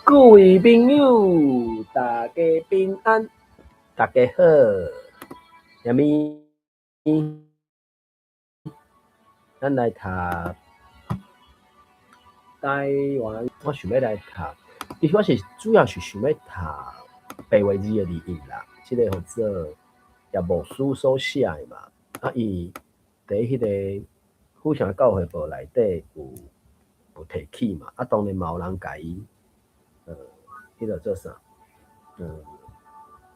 各位朋友，大家平安，大家好。下面咱来读台湾，我想要来读，其实我是主要是想要读白话字的字音啦。这个或者叶无书所写的嘛，伊伫迄个府城教会部内底有提起嘛，当然嘛有人甲伊迄个做啥？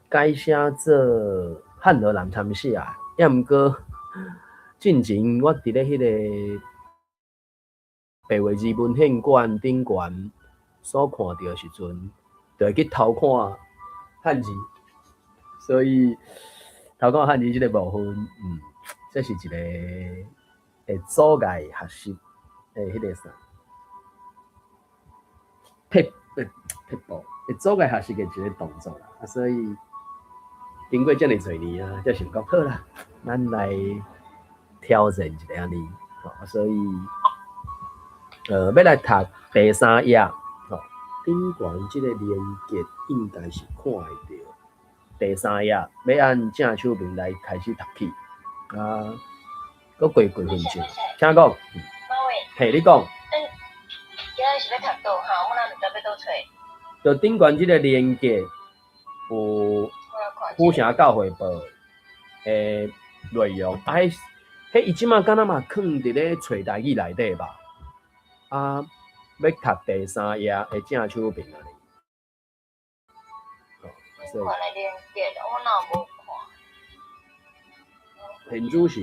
改写做汉荷人参写，也毋过进前我伫咧迄个白话字文献馆顶悬所看到的时阵，就会去偷看汉字，所以偷看汉字即个部分，这是一个会阻碍学习的迄个啥撇步，会阻碍学习的一个动作啦。所以经过这么多年啊，才想讲好啦，咱来挑战一下呢。所以要来读第3页，顶悬这个连结应该是看得到。第3页要按正手边来开始读起。搁过几分钟，请讲。马伟，嘿，你讲。今仔是要读倒哈？我哪毋知要倒找？就顶悬这个连结有府城教会报的内容，迄伊即马敢若嘛藏伫咧找台语内底吧？要读第3页的正手边啊！顶悬的连结，我哪无看？现主是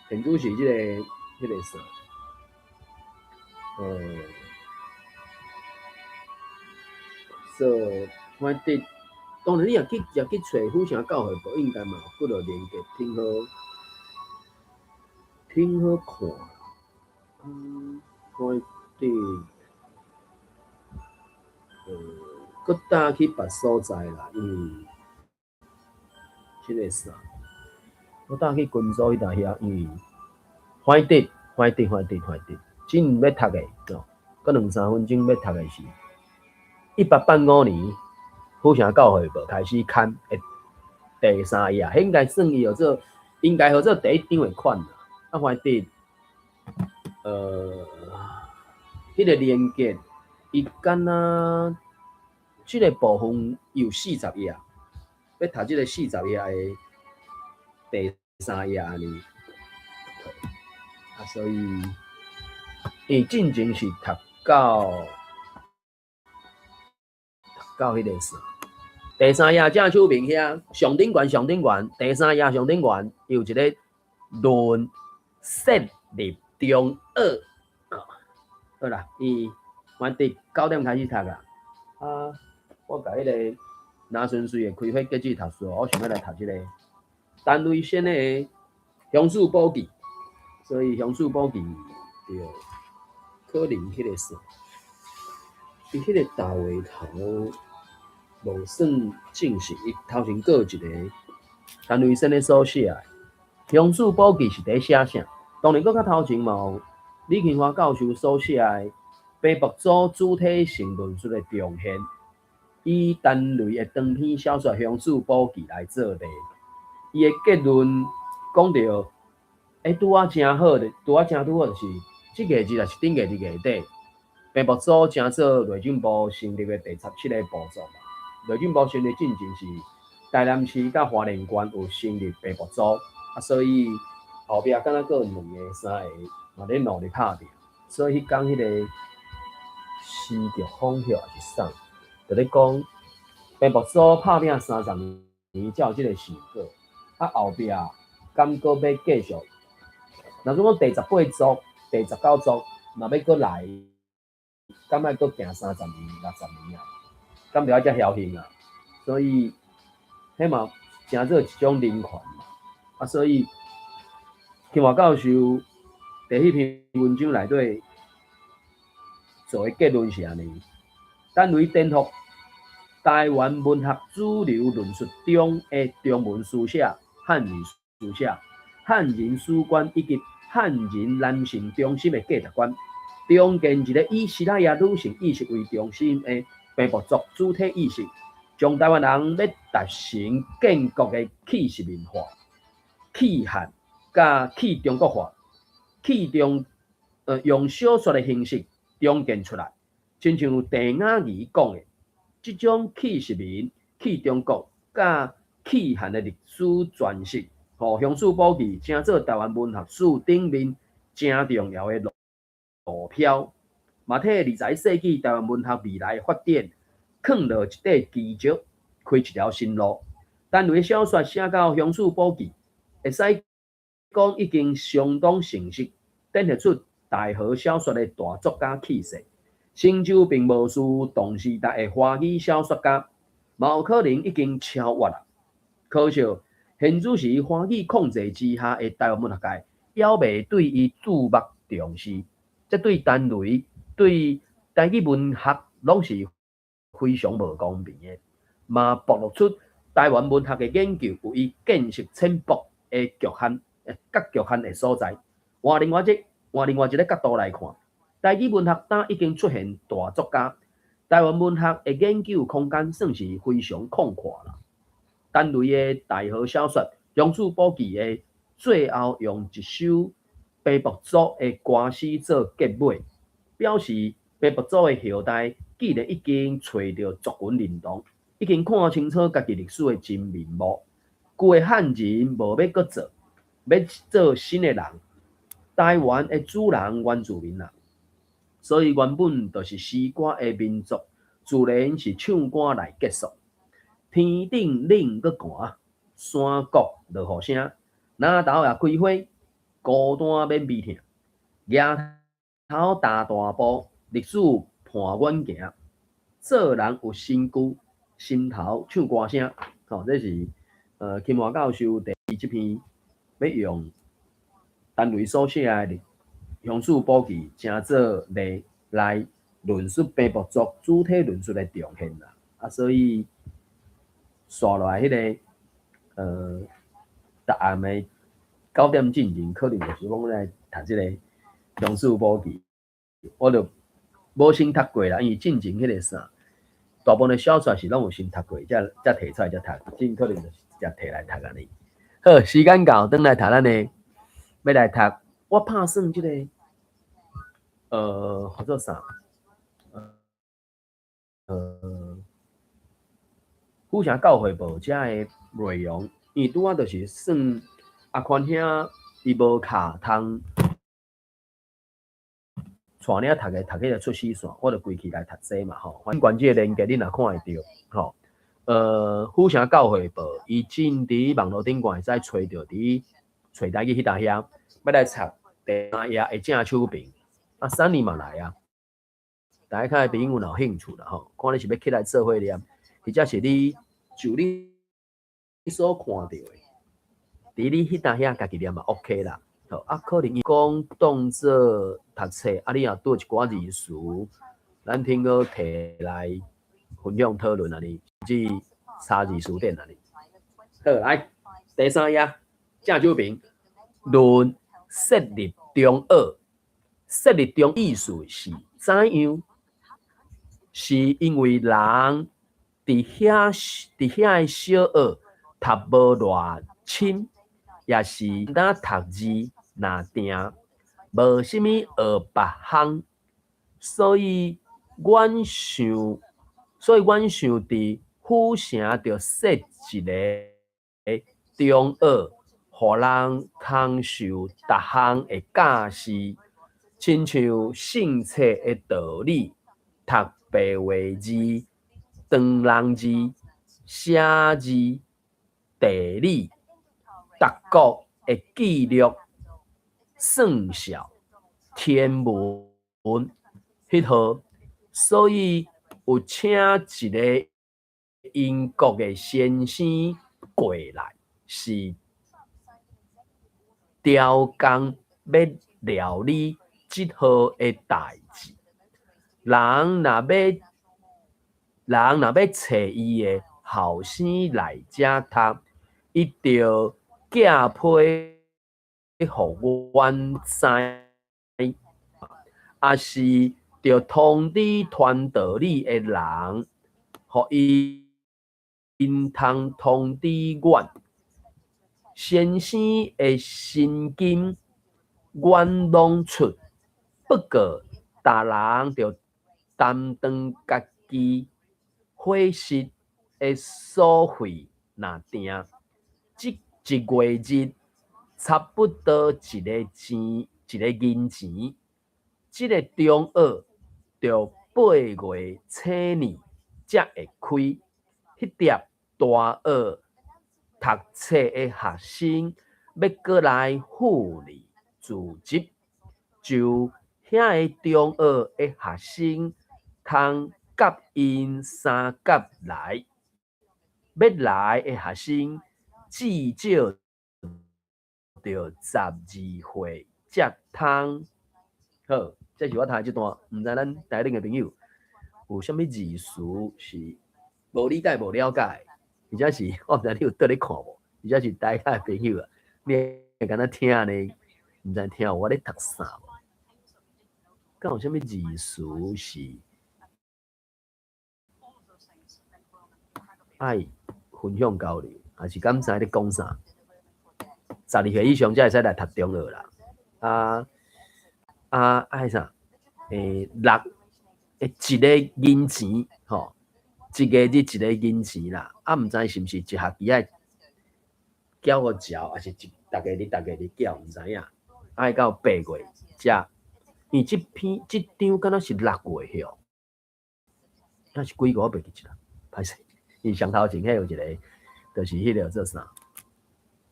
这个啥？反正当然你也去找府城教会报，应该嘛有几落连结，挺好看。反正搁搭去别所在啦，因为这个啥，我搭去军所迄搭遐，因为反正真要读的，搁2-3分钟要读的是1885年府城教会报开始刊的第3页，应该算伊做第一张的款啦。反正迄个连结，伊敢若这个部分有40页，要读这个40页的第3页呢。所以伊进前是读到迄个啥，第3页正手边遐上顶悬，第3页上顶悬有一个论设立中二。好啦，伊反正9点开始读啦。我甲迄个拿顺水的开会结束读书，我想要来读这个单位线的乡事簿记，所以乡事簿记就可能迄个啥，伊迄个大话头无算正式，伊头前过一个单位线的所写的乡事簿记是伫写啥？当然，搁较头前嘛有李庆华教授所写的北部组主体性论述的重现，以单类的长篇小说《乡事簿记》来做例。伊的结论讲到，拄啊真好的，就是这个字也是顶个伫月底，北部组正做内政部成立的第17个步骤嘛。内政部成立进前是台南市甲花莲县有成立北部组，所以后壁敢若佫有2个、3个嘛咧努力拍拼，所以迄讲迄个诗剧仿效还是啥，就咧讲北部组拍拼30年才有即个成果，后壁敢佫要继续。若说讲第18组、第19组，若要佫来，敢要佫行30年、60年啊？敢着要遮侥幸啊？所以，迄嘛诚做一种人权嘛。所以，庆华教授伫迄篇文章内底做的结论是安尼：单位颠覆台湾文学主流论述中的中文书写、汉语书写、汉人史观以及汉人男性中心的价值观，中间一个以希腊雅女性意识为中心的北部族主体意识，将台湾人要达成建国的气势文化、气汉甲气中国化、气中用小说的形式重建出来，亲像陈雅仪讲的，这种气势民、气中国甲气汉的历史传承，互乡土保育成做台湾文学史顶面真重要的路标，嘛替21世纪台湾文学未来的发展放落一块基石，开一条新路。单类小说写到乡土保育，会使讲已经相当成熟，展现出大河小说的大作家气势。成就并无输同时代的华语小说家，嘛有可能已经超越了。可惜现主时华语控制之下的台湾文学界，还未对伊注目重视。这对单类、对台语文学拢是非常无公平的，嘛暴露出台湾文学的研究有伊见识浅薄的局限，局限的所在。换另外一个角度来看，台语文学当已经出现大作家，台湾文学的研究空间算是非常广阔啦。单类的大河小说，杨树保记的最后用一首北部族的歌诗做结尾，表示北部族的后代既然已经找到族群认同，已经看清楚家己历史的真面目，旧的汉人无要搁做，要做新的人，台湾的主人原住民啦。所以原本就是诗歌的民族，自然是唱歌来结束。天顶冷搁寒，山谷落雨声，哪头也开花，孤单免悲痛。额头踏大步，历史伴阮行。做人有身躯，心头唱歌声。这是金华教授第一篇要用单位所写的乡土保记，正做例来论述北部族主体论述的重现啦。所以刷落来迄个答案的9点进前，可能就是讲来读这个乡土保记，我就无先读过啦，因为进前迄个啥，大部分的小说是拢有先读过，才摕出来才读，真可能就是才摕来读安尼。好，时间到，转来读咱的，要来读。我拍算这个，叫做啥？府城教会报这的内容，因为拄仔就是算阿宽兄伊无卡通，带你读个出死线，我就规起来读这嘛吼。反正这个连接你若看会到吼。府城教会报伊真伫网络顶会使找到伫找台语迄搭遐，要来读第3页的正手边。3年嘛来啊，大家看朋友有兴趣啦吼，看你是要起来做伙念，或者是你就你所看到的，伫你迄搭遐家己念嘛 OK 啦。可能伊讲当做读册，你也拄一寡字词，咱听个摕来分享讨论安尼，即查字词典安尼。好，来第3页正手边论设立中学。设立中意思是怎样？是因为人伫遐的小学读无偌深，也是呾读字若定，无啥物学别项，所以阮想伫府城着设一个中学，互人通受逐项的教示。亲像姓册的道理，读白话字、唐人字、写字、地理、各国的纪律、算术、天文迄套，所以有请一个英国的先生过来，是雕工要料理即号的代志。人若要找伊的后生来遮读，伊着寄批互阮知，也是着通知传道理的人互因通通知阮，先生的薪金阮拢出，不过大人着担当家己伙食的所费若定。即一月日差不多一个银钱，即个中学着8月初二才会开。迄叠大学读册的学生要过来赴里自习，就遐个中学的学生通甲因三甲来，要来的学生至少着12岁才通。好，这是我读这段，毋知咱台顶的朋友有啥物字词是无理解、无了解，或者是我毋知你有倒咧看无，或者是台下的朋友啊，你会敢若听呢？毋知听我咧读啥无？敢有啥物字词是爱分享交流，还是敢知咧讲啥？12岁以上才会使来读中学啦。迄啥？一个银钱吼，一个日一个银钱啦。毋知是毋是一学期爱缴互缴，还是逐个日缴，毋知影。爱到8月才，因为即张敢若是6月哦，那是几个我袂记啦，歹势。因为上头前迄有一个，就是迄个做啥？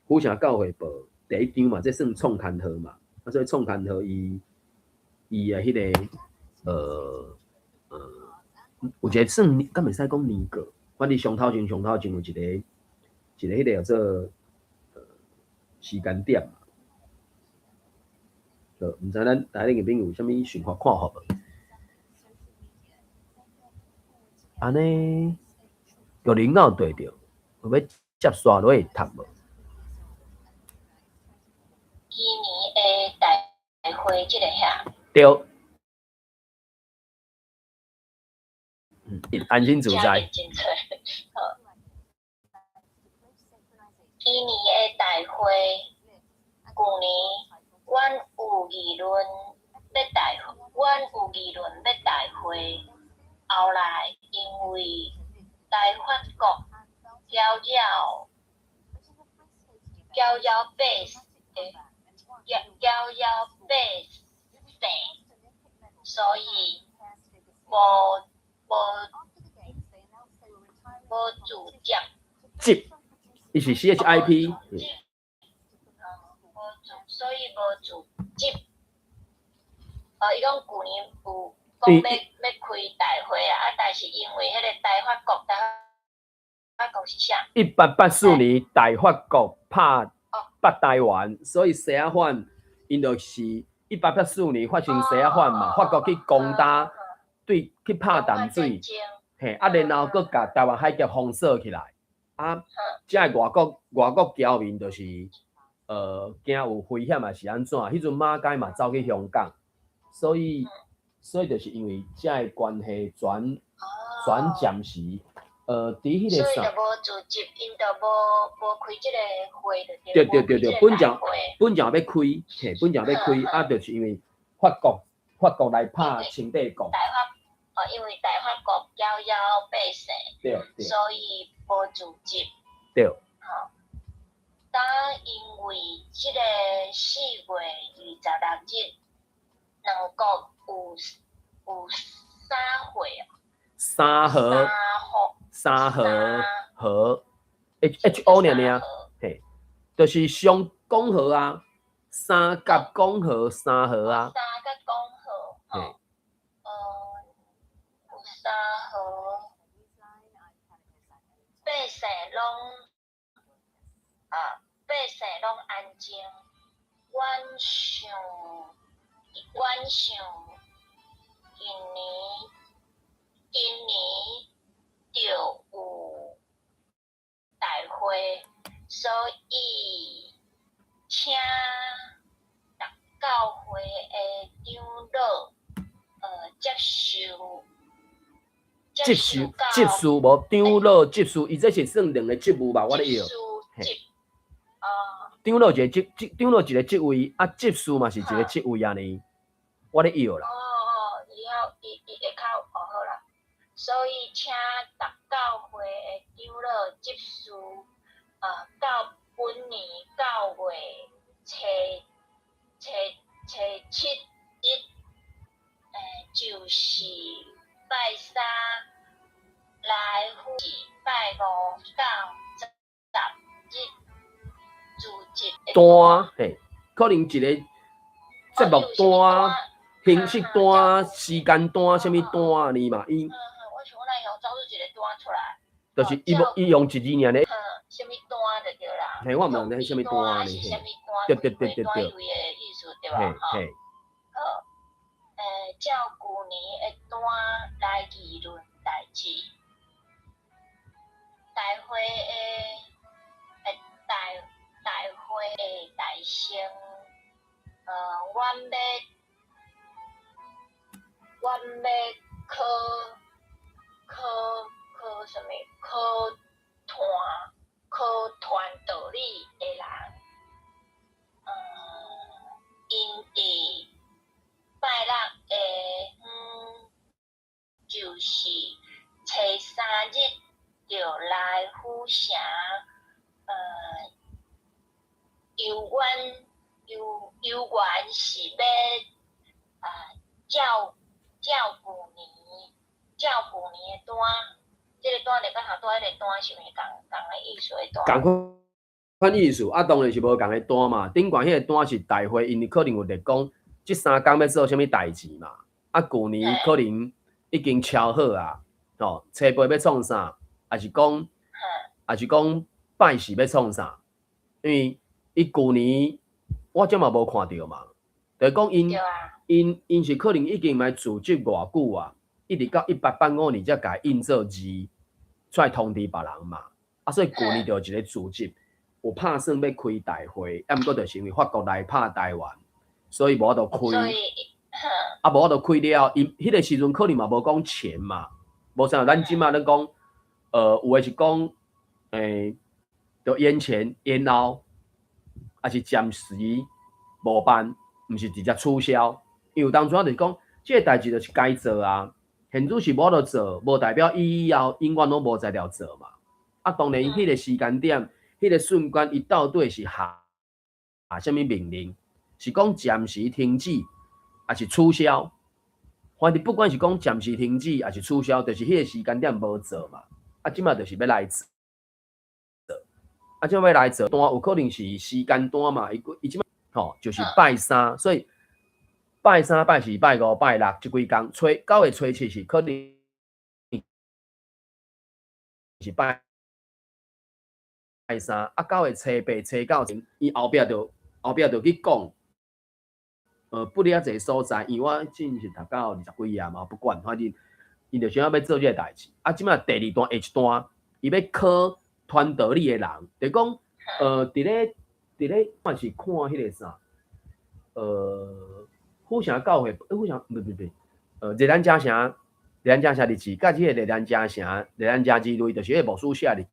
府城教会报第一张嘛，这算创刊号嘛。所以创刊号伊的迄个有一个算敢袂使讲年过，反正上头前有一个迄个叫做时间点嘛。毋知咱台顶个朋友有啥物想法看法无？安尼有领导对着，有要接刷落去读无？今年的大会即个遐。对。安心自在。今年的大会，旧年阮有议论要大会，后来因为台法国搅八世，所以无主接。伊是 CHIP。所以无主接。伊讲旧年有讲要开大会啊，但是因为迄个台法国是啥？1884年台法国拍北台湾，所以西仔反因就是1884年发生西仔反嘛，法国去攻打，对，去拍淡水，嘿，然后佫甲台湾海峡封锁起来，遮外国侨民就是惊有危险啊，是安怎？迄阵马偕嘛走去香港，所以就是因为遮个关系，转暂时，伫迄个啥，所以就无组织，因就无开即个会就对，本正要开，嘿，本正要开，就是因为法国来拍清帝国，因为台法国搅八世，对，所以无组织，对。当因为即个4月26日，两国有3会哦。三和 HO 尔，嘿，就是上讲和啊，三甲讲和三和啊。三甲讲和，有三和，八世拢安静。阮想，今年就有大会，所以请教会的长老接执事无长老执事，伊这是算两个职务吧？我咧摇。长老一个职位，啊，执事嘛是一个职位啊呢。我咧摇啦。伊会较好啦。所以请逐教会的长老执事，到本年9月初7日，就是拜三来赴拜5到10日主节单嘿，可能一个节目单、形式单、时间单、什么单呢嘛？伊我想咱用找出一个单出来，就是伊用一字尔咧。什么单就对啦。嘿，我毋知影什么单呢？对对对对对。意思对吧？嘿。照旧年的单来议论代志，大会的大成，阮要考什么？考团道理的人，因伫拜六就是初3日就来府城，有缘是要照旧年的单，这个单就甲头拄迄个单是毋是共个意思的单？共款意思，当然是无共个单嘛。顶悬迄个单是大会，因可能有咧讲，即3工要做啥物代志嘛。旧年可能已经敲好啊，初8要创啥，还是讲拜四要创啥？因为伊旧年我则嘛无看到嘛，就是讲因是可能已经来组织偌久啊，一直到1885年才甲印做字，出来通知别人嘛。所以旧年就一个组织，有拍算要开大会，毋过就是因为法国来拍台湾，所以无法度开。无法度开了，伊迄个时阵可能嘛无讲钱嘛，无像咱即马咧讲，有诶是讲，就延前延后，还是暂时无办，毋是直接取消。因为当初就是讲，即个代志就是该做啊，现主是无法度做，无代表伊以后永远拢无在了做嘛。当然，迄个时间点，迄个瞬间，伊到底是下什么命令？是讲暂时停止，还是取消？反正不管是讲暂时停止，还是取消，就是迄个时间点无做嘛。即马就是要来做，即马要来做单，有可能是时间单嘛。伊即马就是拜三，所以拜三、拜四、拜五、拜六即几工，9月初7是可能是拜三，9月初8、初9前，伊后壁就去讲。不了一个所在，因为我真是读到20几页嘛，不管，反正伊就想要做这个代志。即马第2段 H 段，伊要考传道理的人，就讲伫咧，我是看迄个啥，府城教会，府城不，日咱家城日子，甲即个日咱家城、日咱家之类，就是迄个牧师写的。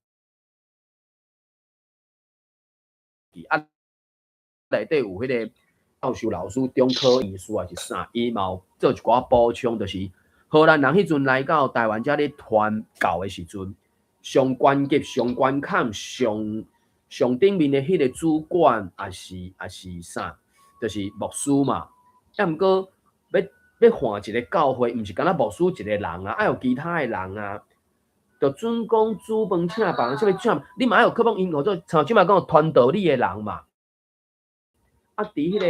内底有迄个教授老师、中科医师还是啥，伊嘛做一寡补充，就是荷兰人迄阵来到台湾遮咧传教的时阵，上关级、上关卡、上顶面的迄个主管，还是啥，就是牧师嘛。毋过要换一个教会，毋是干那牧师一个人啊，还有其他的人啊。就准讲煮饭请别人，啥物请，你嘛有去帮因学做，像即马讲传道理的人嘛。伫迄个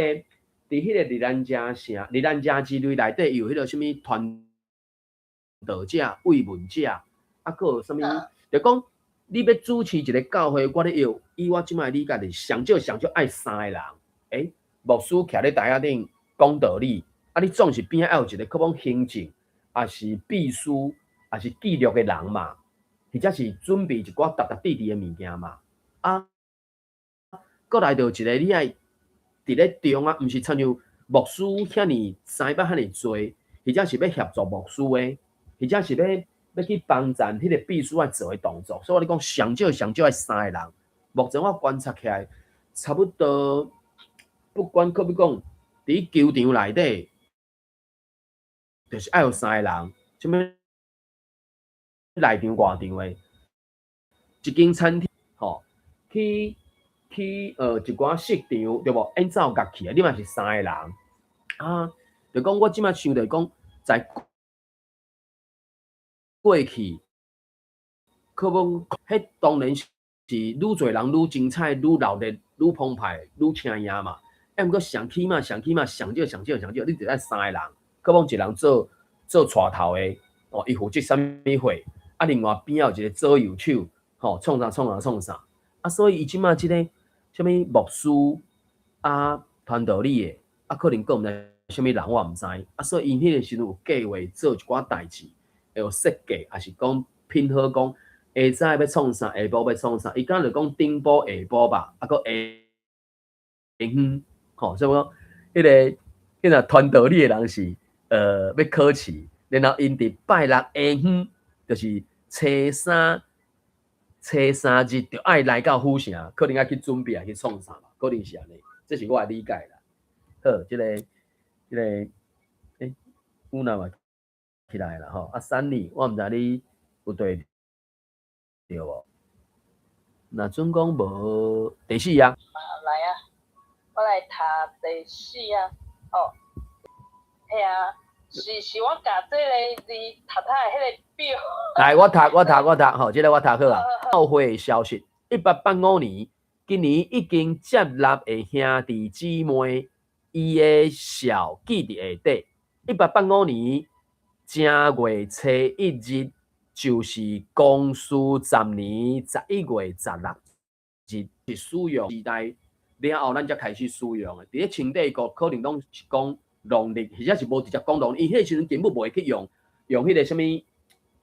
日咱家城、日咱家之类内底有迄个啥物传道者、慰问者，佫有啥物，就讲你要主持一个教会，我咧以我即摆理解是上少爱3个人，牧师徛咧台仔顶讲道理，你总是边仔有一个去帮行政，也是秘书。也是记录的人嘛，或者是准备一寡踏地的物件嘛。过来就一个你爱伫咧中啊，毋是参像牧师遐尼300遐尼多，或者是要协助牧师的，或者是要去帮站，迄个秘书爱做的动作，所以我你讲上少爱3个人。目前我观察起来，差不多不管可比讲，伫球场内底，就是爱有3个人，什么内场外场的，一间餐厅，吼、去一寡食场，对无？演奏乐器啊，你嘛是3个人啊。就讲我即马想着讲，在过去，可讲迄当然是愈侪人愈精彩、愈闹热、愈澎湃、愈请赢嘛。毋过上起码，上少，你就爱3个人，可讲一人做带头的，哦，伊负责啥物货，啊，另外边仔有一个左右手，吼，创啥，啊，所以伊即马即个啥物牧师啊、传道理的，啊，可能佫毋知啥物人，我毋知，啊，所以因迄个时阵有计划做一寡代志，会有设计，还是讲拼好讲下早要创啥，下晡要创啥，伊敢若就讲顶晡下晡吧，啊，佫下远，吼，所以讲迄个传道理的人是要考试，然后因伫拜六下远，就是初三日就爱来到府城，可能爱去准备，去创啥嘛，可能是安尼，这是我的理解啦。好，即个，有哪嘛起来啦吼，啊，Sunny，我毋知你有对着无？那准讲无第4啊？来啊，我来读第4啊。哦，嘿啊，是我甲这个字读的迄个表。来，我读，吼，即个我读好啊。教会消息，1885年，今年已经接纳的兄弟姊妹，伊的小记伫下底。1885年正月初1日，就是光绪10年11月16日，是使用时代了后，咱才开始使用的。伫咧清帝国可能拢是讲农历，或者是无直接讲农历，伊迄时阵根本袂去用迄个什么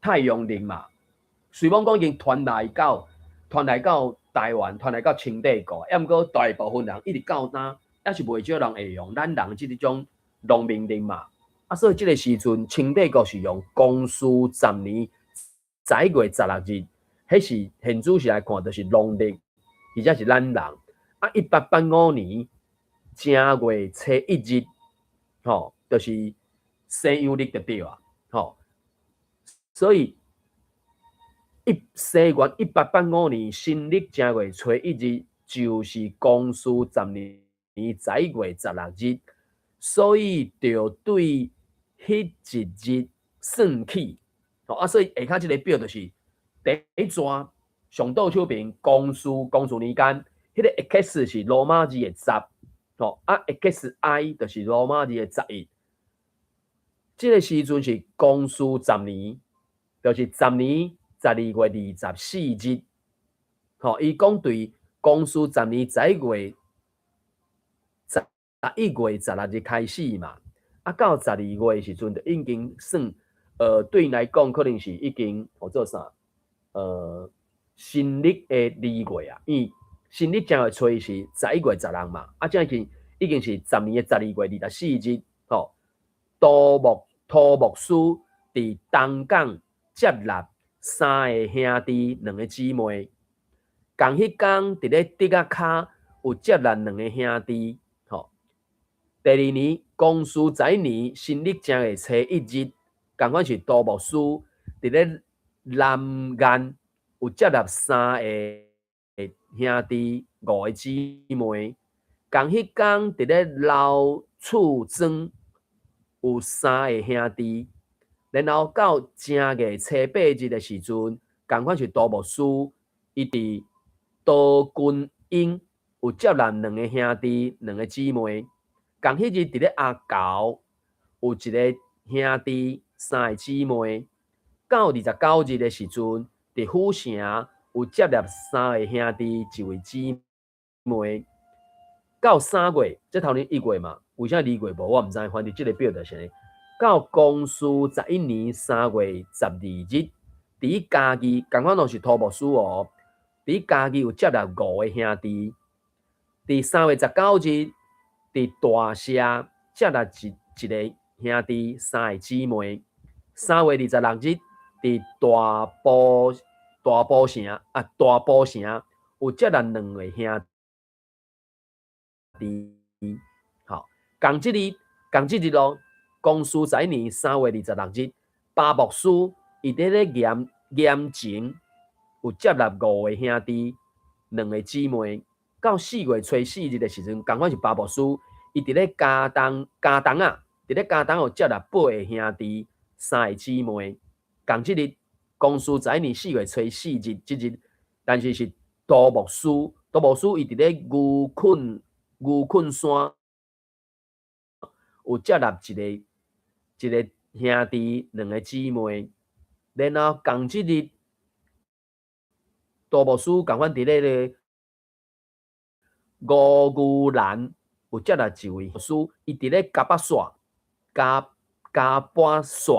太阳历嘛。虽讲已经传来到台湾，传来到清帝国，抑毋过大部分人一直到哪，也是袂少人会用咱人即种农民历嘛。啊，所以即个时阵，清帝国是用光绪10年11月16日，迄是现主是来看，就是农历，而且是咱人。啊，1885年正月初1日，吼，就是西洋历就对啊，吼。所以西元1885年新历正月初1日，就是光绪10年11月16日。所以就对迄一日算起，啊，所以下骹即个表就是第一段上倒手边光绪年间，迄个 X 是罗马字的10，啊 XI 就是罗马字的11。即个时阵是光绪10年，就是10年12月24日。伊讲对光绪10年11月16日开始嘛，啊到12月时阵就已经算，对因来讲可能是已经做啥？新历的2月啊，因为新历正月初是11月16嘛，啊这已经是10年的12月24日，土木师伫东港接纳3个兄弟2个姊妹，共迄天伫咧竹仔骹有接纳2个兄弟。第2年，光绪11年新历正月初1日，同款是杜牧师伫咧南岸有接纳3个兄弟5个姊妹，共迄天伫咧老厝庄有3个兄弟，然后到正月初8日的时阵，同款是杜牧师伊伫杜君英有接纳2个兄弟2个姊妹。共迄日伫咧阿猴有一个兄弟3个姊妹，到29日的时阵，伫府城有接纳3个兄弟1位姊妹。到3月，即头年1月嘛，为啥2月无？我毋知，反正即个表就是。到光绪11年3月12日，伫家己共款拢是土木师哦，伫家己有接纳5个兄弟。伫3月19日。伫大社接纳一个兄弟3个姊妹，3月26日伫大埔城有接了2个兄弟。好，同即日咯，公司在年3月26日，巴牧师伊伫咧严前有接纳5个兄弟，2个姊妹。到4月初4日的时阵，同款是巴牧师，伊伫咧加东有接纳8个兄弟，3个姊妹。同即日，公司在年4月初4日即日，但是是杜牧师伊伫咧牛困山有接纳一个兄弟，2个姊妹。然后同即日，杜牧师同款伫咧五牛栏有接纳一位牧师，伊伫咧加巴线。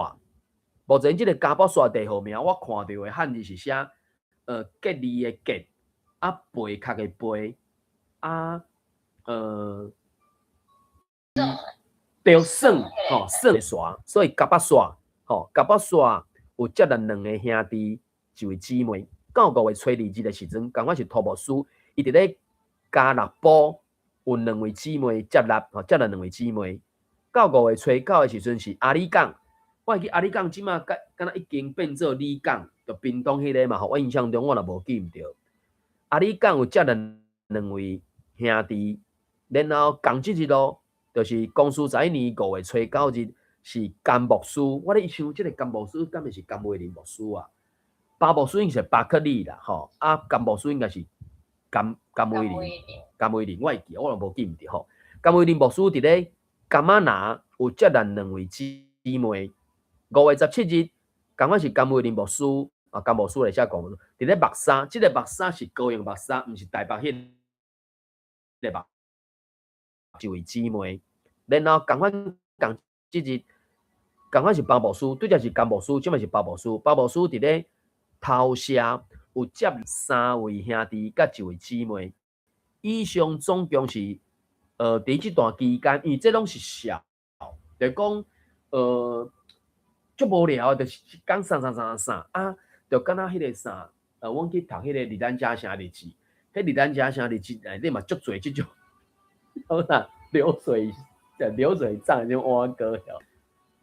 目前即个加巴线地号名，我看到的汉字是写吉利的吉，贝壳的贝，对算算的线，所以加巴线有接纳2个兄弟，一位姊妹。到5月初2日的时阵，同款是土牧师，伊伫咧加勒堡有2位姊妹接纳2位姊妹。到5月初9的时阵是阿里港，我会记阿里港即马敢若已经变做里港，就屏东迄个嘛。我印象中我若无记唔着，阿里港有接纳2位兄弟。然后同即日咯，就是公司在年5月初9日是甘牧师。我咧想，即个甘牧师敢会是甘维林牧师啊？巴牧师应该是巴克利啦，甘牧师应该是甘维林，我会记，我若无记唔着吼。甘维林牧师伫咧甘马拿有接纳2位姊妹。5月17日，同款是甘维林牧师甘牧师来写讲，伫咧目沙，即个目沙是高雄目沙，毋是台北迄个目。一位姊妹。然后同即日，同款是巴牧师，对只是甘牧师，即嘛是巴牧师。巴牧师伫咧头社有接3位兄弟甲1位姊妹。以上总共是伫即段期间，因为这拢是笑，就讲足无聊，就是讲啥就敢若迄个啥阮去读迄个李丹家城日志，迄李丹家城日志内底嘛足侪即种，好啦，流水账迄种碗糕了。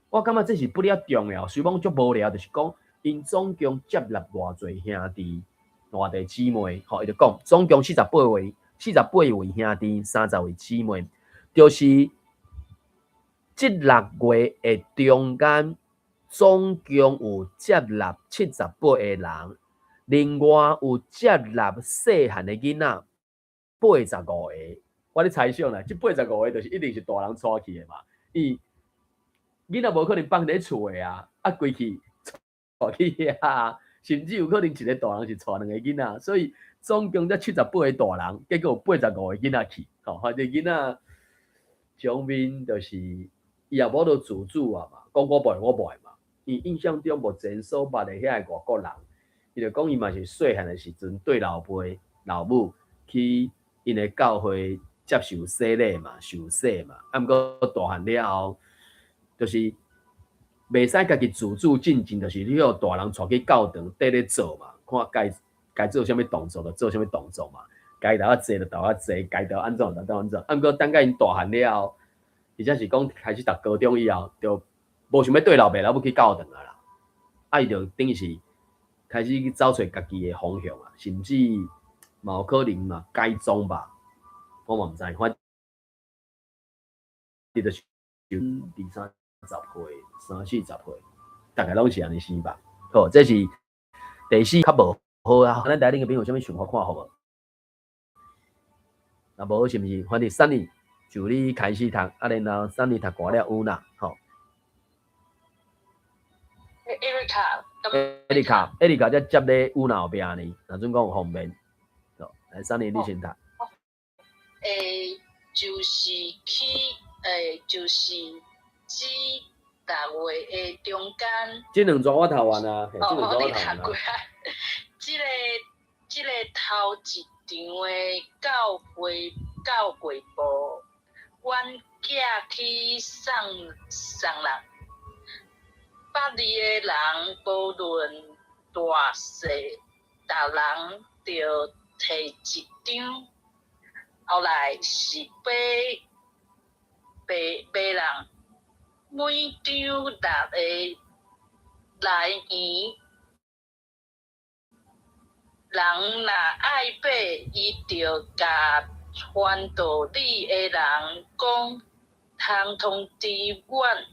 我感觉这是不了重要，虽讲足无聊，就是讲因总共接纳偌侪兄弟、偌侪姊妹，伊就讲总共48位兄弟，30位姊妹，就是即6月的中间。总共有接纳78个人，另外有接纳细汉的囡仔85个。我咧猜想啦，这85个就是一定是大人带去的嘛。伊囡仔无可能放伫厝的啊，规去带去遐，甚至有可能一个大人是带2个囡仔，所以总共才78个大人，结果有85个囡仔去。反正囡仔上面就是伊也无得自主啊嘛，讲我卖嘛。伊印象中目前所捌的遐个外国人，伊就讲伊嘛是细汉的时阵对老爸老母去因的教会接受洗礼嘛、受洗嘛，毋过大汉了后，就是袂使家己自主进前，就是你互大人带去教堂缀咧做嘛，看该做啥物动作就做啥物动作嘛，该头仔坐就头仔坐，该头安怎就安怎。毋过等甲因大汉了后，或者是讲开始读高中以后，就无想要对老爸老母去教堂啦，伊就等于是开始去找找家己的方向啊，甚至嘛有可能嘛改装吧，我嘛毋知。反正就是20-30岁、30-40岁，大概拢是安尼生吧。好，这是第4较无好啊。咱台顶个朋友有啥物想法看好无？若无是毋是？反正3年就你开始读，然后3年读完了有啦，吼。艾丽卡才接咧乌那后壁呢，若准讲有方便，来3年你先读。就是去就是6月的中间。这2桩我读完啊，这2桩我读完啊。这个头一场的教会部，阮囝去送人。捌字的人，无论大小，逐人着摕一张。后来是白人，每张6个来源。人若爱买，伊着甲传道理的人讲，通知阮，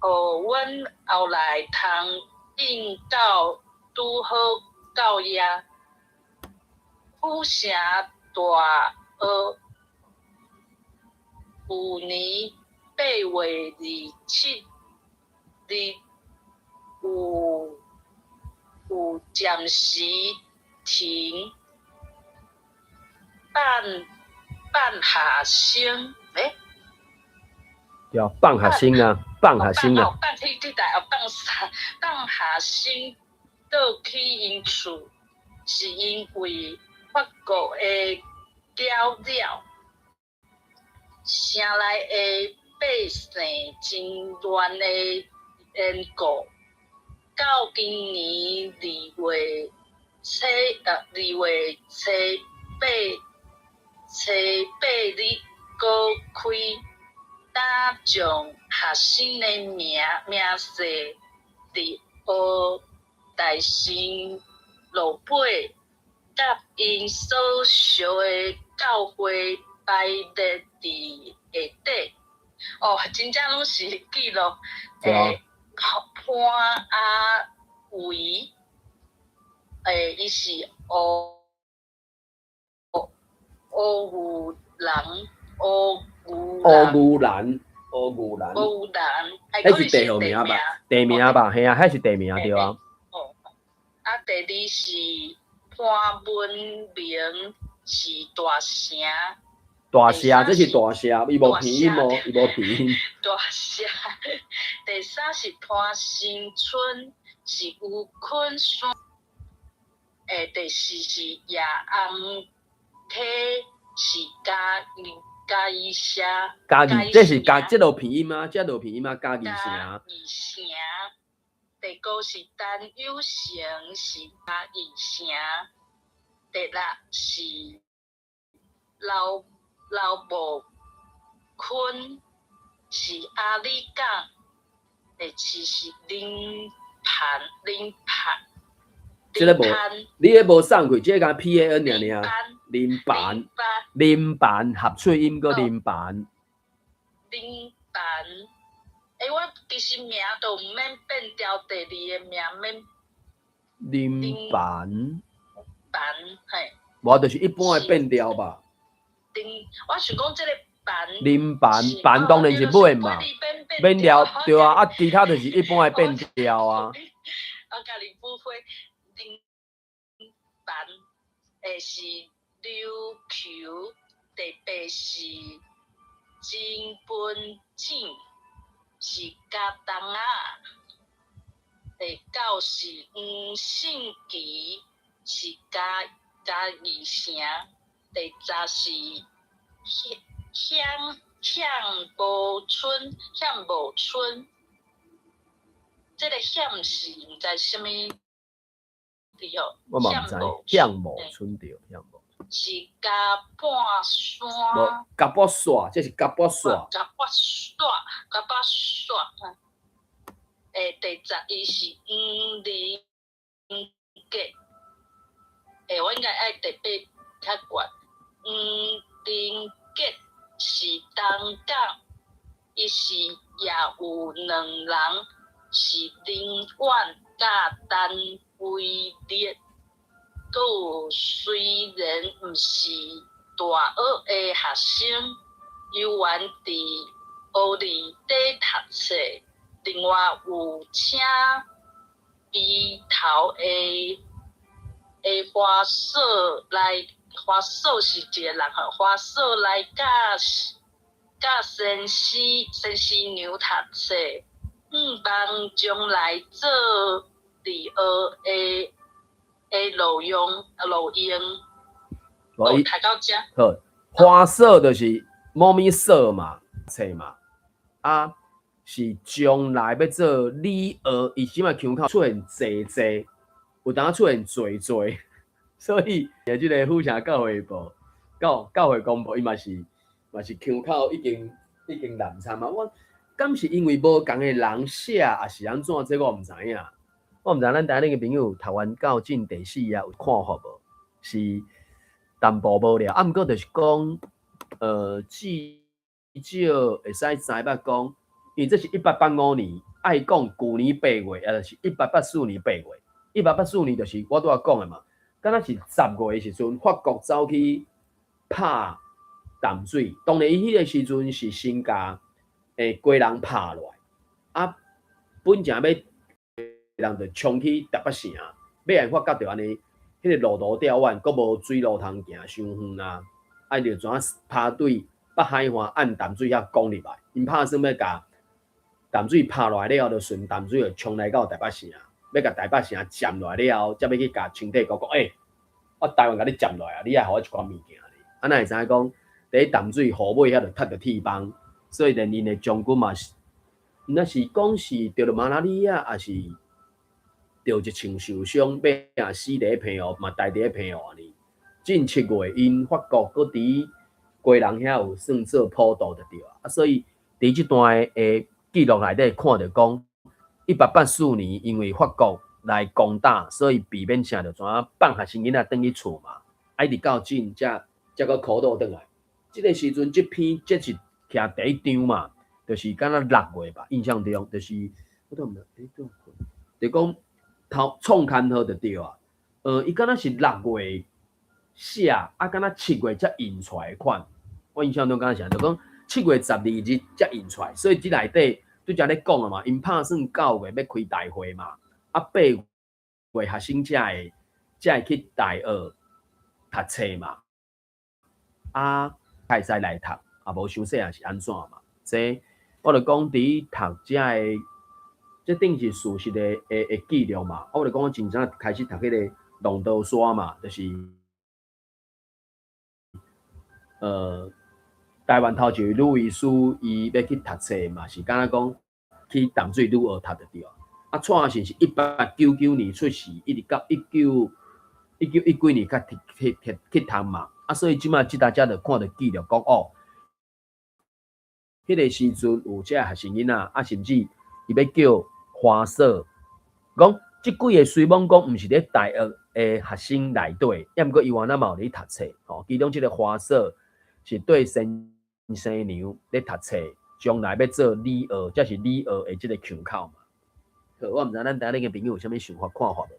互阮后来通应到拄好到遐。府城大学旧年8月27日有暂时停办学生，对，放学生啊，放学生啊，办去地台放学生倒去因厝，是因为法国的搅扰，城内的百姓真乱的缘故。到今年2月初8日，搁开打将学生的名册伫学大神路尾，甲因所属的教会摆列伫下底。真正拢是记录潘阿维，伊是乌兰，迄是地号名吧？地名吧，嘿啊，迄是地名对啊。第二是潘文明，是大城。大社，这是大社，伊无鼻音哦，伊无鼻音。大社。第3是潘新春，是吴坤山。第4是叶红体，是嘉义社。这是这落鼻音吗？这落鼻音吗？嘉义城。第5是陈友成，是嘉义城。第6是老母坤，是阿里港。第7是林盘。这个无，你迄无送开，这个 PAN 尔。林盘合喙音个林盘。我其实名都毋免变调，第2个名免。林盘。嘿。无，就是一般的变调吧。我想讲这个盘。林盘当然是尾嘛，变调对啊，其他就是一般的变调啊。我家己补会林盘，是琉球，第8是金本井，是嘉东啊。第9是黄信基，是嘉义城。第10是向无村，这个向是毋知什么对哦。我嘛毋知，向无村对，向无。是嘉半山。无嘉半线，这是嘉半线。嘉半线。第11是黄林街。我应该爱第8较悬。黄林街是东港，伊是也有2人，是林婉甲陈威烈。搁有虽然毋是大学的学生，犹原伫学里底读册。另外有请鼻头的花嫂来，花嫂是一个人吼，花嫂来甲先生娘读册，望将来做离学的录音。读到遮。好，花嫂就是猫咪嫂嘛，册嘛。是将来要做李儿，伊即卖腔口出现济，有当出现济，所以即个府城教会部、教会公布，伊嘛是腔口已经难参嘛。我敢是因为无共的人写，还是安怎？这我毋知影。我毋知咱台个朋友读完到进第4啊有看法无？是淡薄无了。毋过就是讲，至少会使知捌讲。因为这是1885年，爱讲旧年8月，就是1884年8月。1884年就是我拄仔讲的嘛，敢若是10月的时阵，法国走去拍淡水。当然，伊迄个时阵是先甲归人拍落来，啊，本正要人就冲去台北城，要来发觉着安尼，迄个路途遥远，佫无水路通行，伤远啊，啊，就怎拍对北海岸按淡水遐攻入来，因拍算要甲淡水拍落来了后，就顺淡水就冲来到台北城，要甲台北城占落来了后，才要去甲清帝讲，我台湾甲你占落来啊，你爱互我一寡物件咧。啊，咱会知影讲，伫淡水河尾遐就踢着铁棒，所以连因的将军嘛是，那是讲是着了马拉利亚，还是着一场受伤，要死伫平湖，嘛待伫平湖呢。近7月，因法国搁伫归人遐有算做普渡着对啊，所以伫即段的记录内底看着讲，1884年因为法国来攻打，所以避免啥就怎啊放学生囡仔转去厝嘛，啊，直到进才搁考倒转来。即个时阵，即篇这是徛第一张嘛，就是敢若6月吧，印象中就是我都毋知就讲创刊号就对啊。伊敢若是6月写，啊，敢若7月才印出来款。我印象中敢若是，就讲7月12日才印出来，所以即内底拄则咧讲啊嘛，因拍算9月要开大会嘛，啊8月学生才会去大学读册嘛，啊，才会使来读，啊无伤细也是安怎嘛？这我就讲伫读这顶是事实的记录嘛。我就讲我真正开始读迄个龙刀山嘛，就是台湾头一位女医师，伊要去读册嘛，是敢若讲去淡水女学读就对。啊，蔡阿信是1899年出世，一直到19几年才去读嘛。啊，所以即马即大家就看到记录讲哦，迄个时阵有这学生囡仔，啊，甚至伊要叫花嫂，讲即几个虽然讲毋是咧大学的学生内底，也毋过伊原来嘛有咧读册，其中即个花嫂是对新娘咧读册，将来要做李儿，才是李儿的即个腔口嘛。好，我毋知咱台个朋友有啥物想法看法无？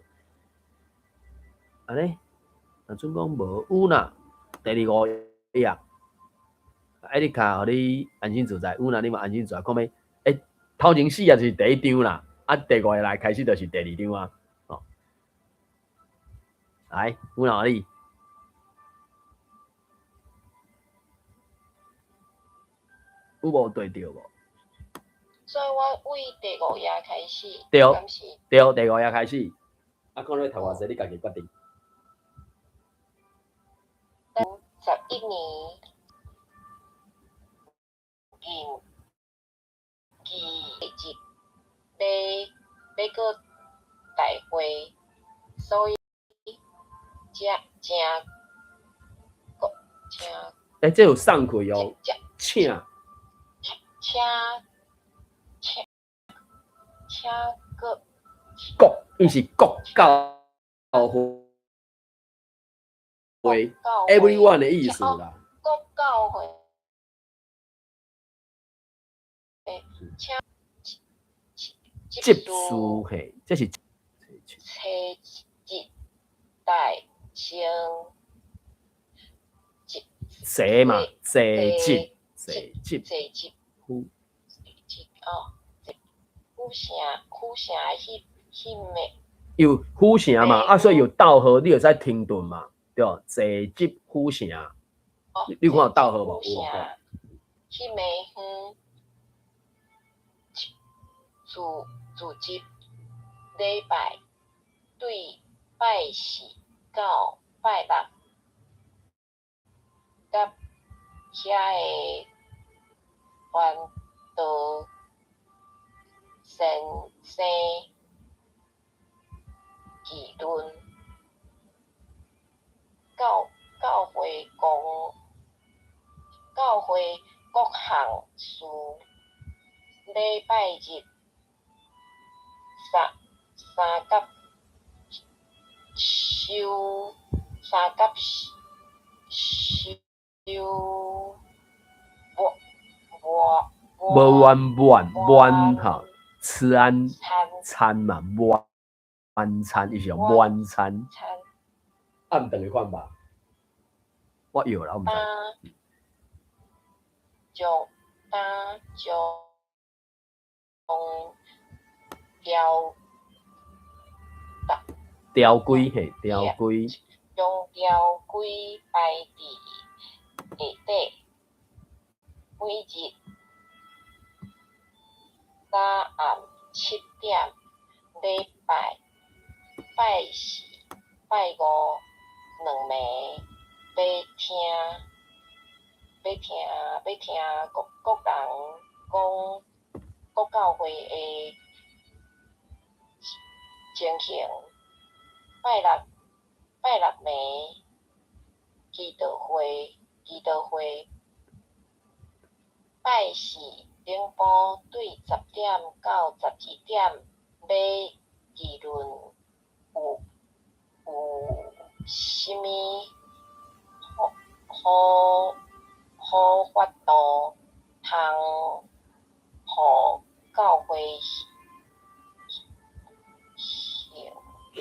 安尼，若准讲无有啦，第5页，艾丽卡，互你安心自在，有啦，你嘛安心自在，看咩？头前4页就是第1张啦，啊，第5页来开始就是第2张啊。哦，来，有哪里？有无对着无？所以我为第5页开始，对，是对，第5页开始。啊，看你读偌济，你家己决定。11年记要过大会，所以这有送开哦，请个国，伊是国教会 ，everyone 的意思啦。国教会，接书嘿，这是车接代称坐嘛，坐接哦，府城迄个。有府城嘛，啊，所以有道河，你会使停顿嘛，对，坐接府城，你看有道河无？有哦。迄个自集礼拜对拜四到拜六，甲遐个环岛礼拜日三甲收无晚哈，餐嘛，晚餐伊是用晚餐，暗顿的款吧？我有啦，我毋知。条规嘿，条规。用条规摆伫下底，每日早暗7点，礼拜四、拜五2暝，要听各人讲各教会的情形。拜六暝祈祷会，拜四顶晡对10点到12点要议论有啥物好法度通互教会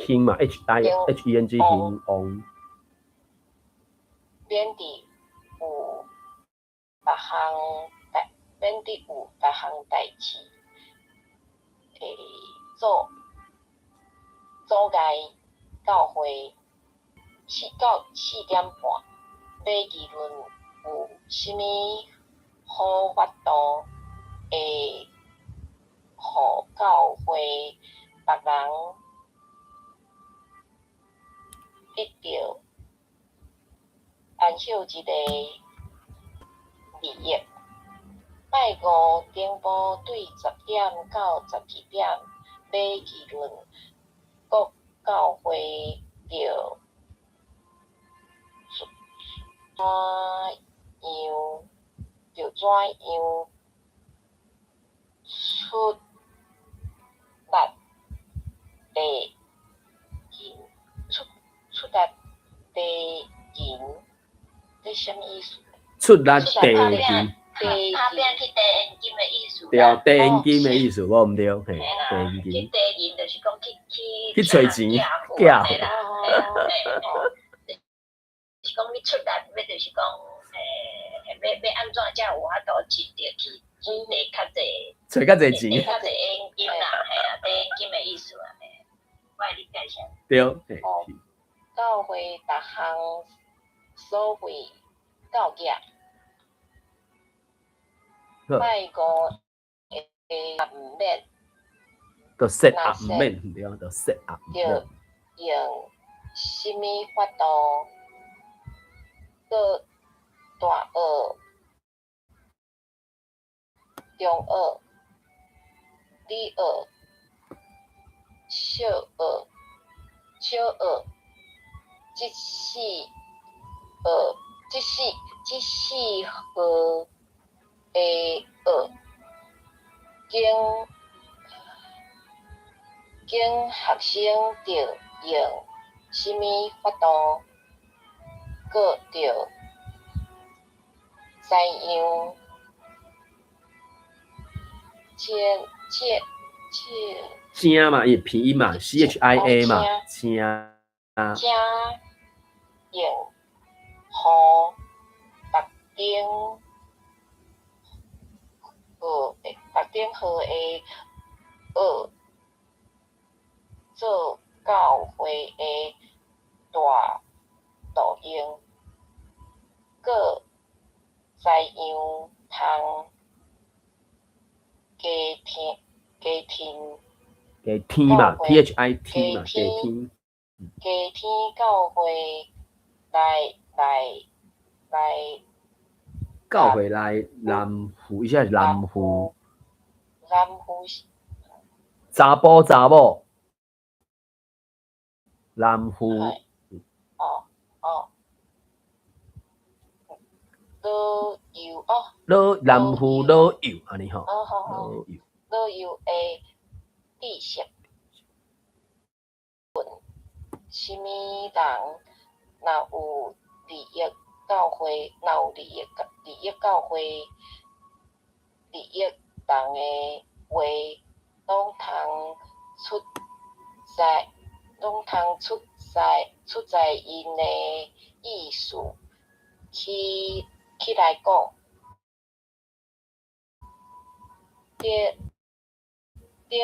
兴嘛 ，HENG 兴旺，免伫有逐项代志会阻碍教会到4点半要议论有啥物好法度会互教会别人得到安享一个利益。拜五顶晡对10点到12点要议论各教会着怎样出力地赢，这什么意思？出力地赢。拍拼去地现金的意思。对，地现金的意思，我毋对，嘿，地现金。去地银就是讲去找钱，寄货啦。就是讲你出力，要就是讲，要安怎才有法度钱着去地较济，找较济钱，较济现金啦，系啊，地现金的意思啊，我理解下。对，教会逐项所谓教业。拜五毋免，就set up 毋免，对，就 set up 毋免。用啥物法度？个大学、中学、理学、小学，这四学的经学生着用啥物法度？搁着知样正嘛，伊拼音嘛 ，CHIA 嘛，正用互别顶号的做教会的大导演，搁知样通加天嘛 ，THIT 嘛，加天教会来教会来南湖，伊是南湖，查某，南湖，油哦，南湖老油安尼吼，哦好好，老油。老油的知识，什么人若有利益教会，若有利益教会利益人的话，拢通出在因的意思去来讲，顶面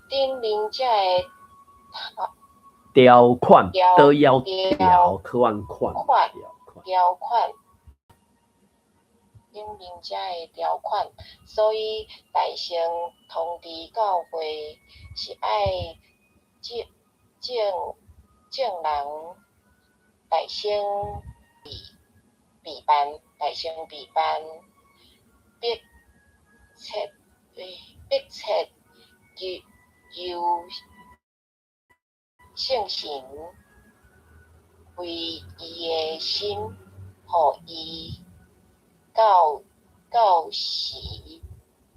顶面这的条款都要条款，顶面这的条款，所以大乘通知教会是爱正人大乘备办，逼切由圣神为伊的心，互伊到时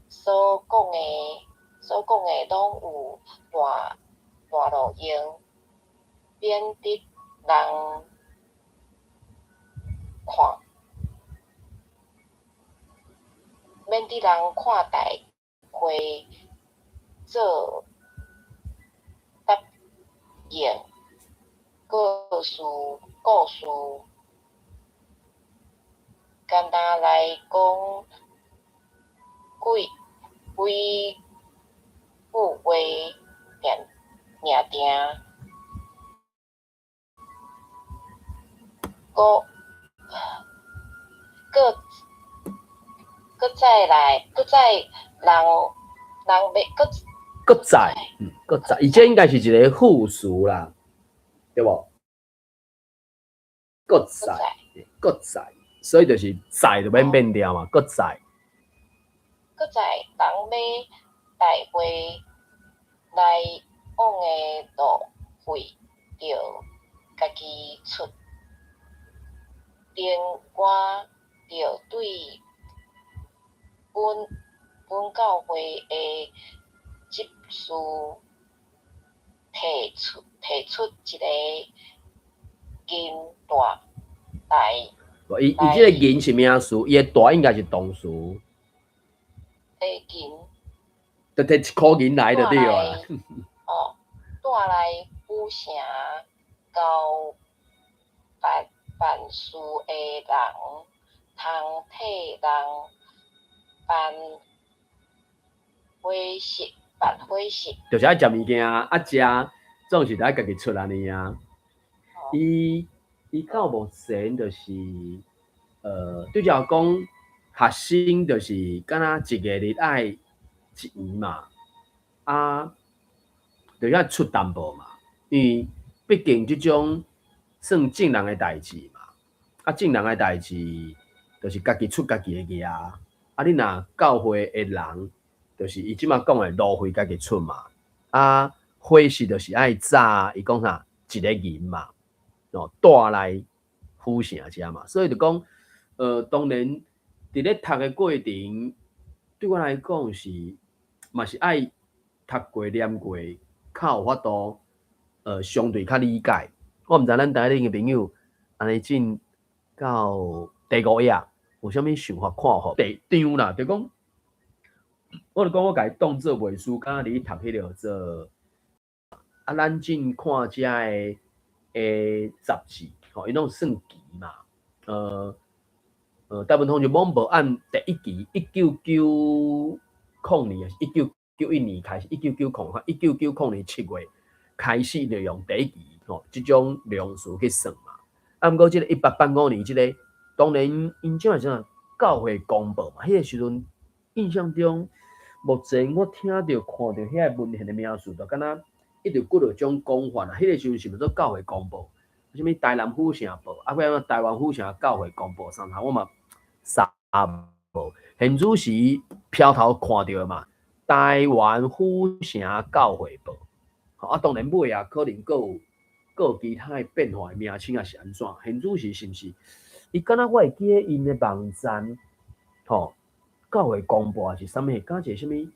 所讲的拢有大路用，免得人看大会做答应故事，简单来讲，规句话定定，搁再人要搁再，伊这应该是一个复数啦，对无？搁再，所以就是再就免变掉嘛，搁再人要大会来往的路费，着家己出，另外着对本教会的执事提出一个银大。伊即个银是名词，伊的大应该是动词。银，就摕1箍银来就对了。哦，带来府城交办事的人，通替人办伙食，就是爱食物件，食总是得家己出安尼啊。伊到目前就是，对照讲学生就是敢若一个日爱1元嘛，就要出淡薄嘛，因为毕竟即种算正人的代志嘛，正人的代志就是家己出家己的额你若教会的人，就是伊即马讲的路费家己出嘛，伙食就是爱早，伊讲啥1个银嘛。带来府城遮嘛，所以就讲，当然伫咧读的过程，对我来讲嘛是爱读过念过，较有法度，相对较理解。我毋知咱台顶的朋友安尼进到第5页有啥物想法看法？第张啦，就讲，我就讲我家己当做袂输，敢若伫读迄个做，咱进看遮的。杂志，因拢算期嘛，大部分同学网无按第1期1990年1991年开始，1990年7月开始就用第1期即种量数去算嘛。毋过即个1885年即个，当然因种是啥教会公报嘛，迄个时阵印象中，目前我听到看到遐个文献的描述，就敢若。一直几落种讲法迄个时阵是叫做教会公报，什物台南府城报，尾台湾府城教会公报上头，我嘛啥无。现主时飘头看到嘛，台湾府城教会报，当然尾可能阁有有其他的变化的名称也是安怎？现主是是毋是？伊敢若我会记得因的网站，吼，9月公布是啥物？敢一个啥物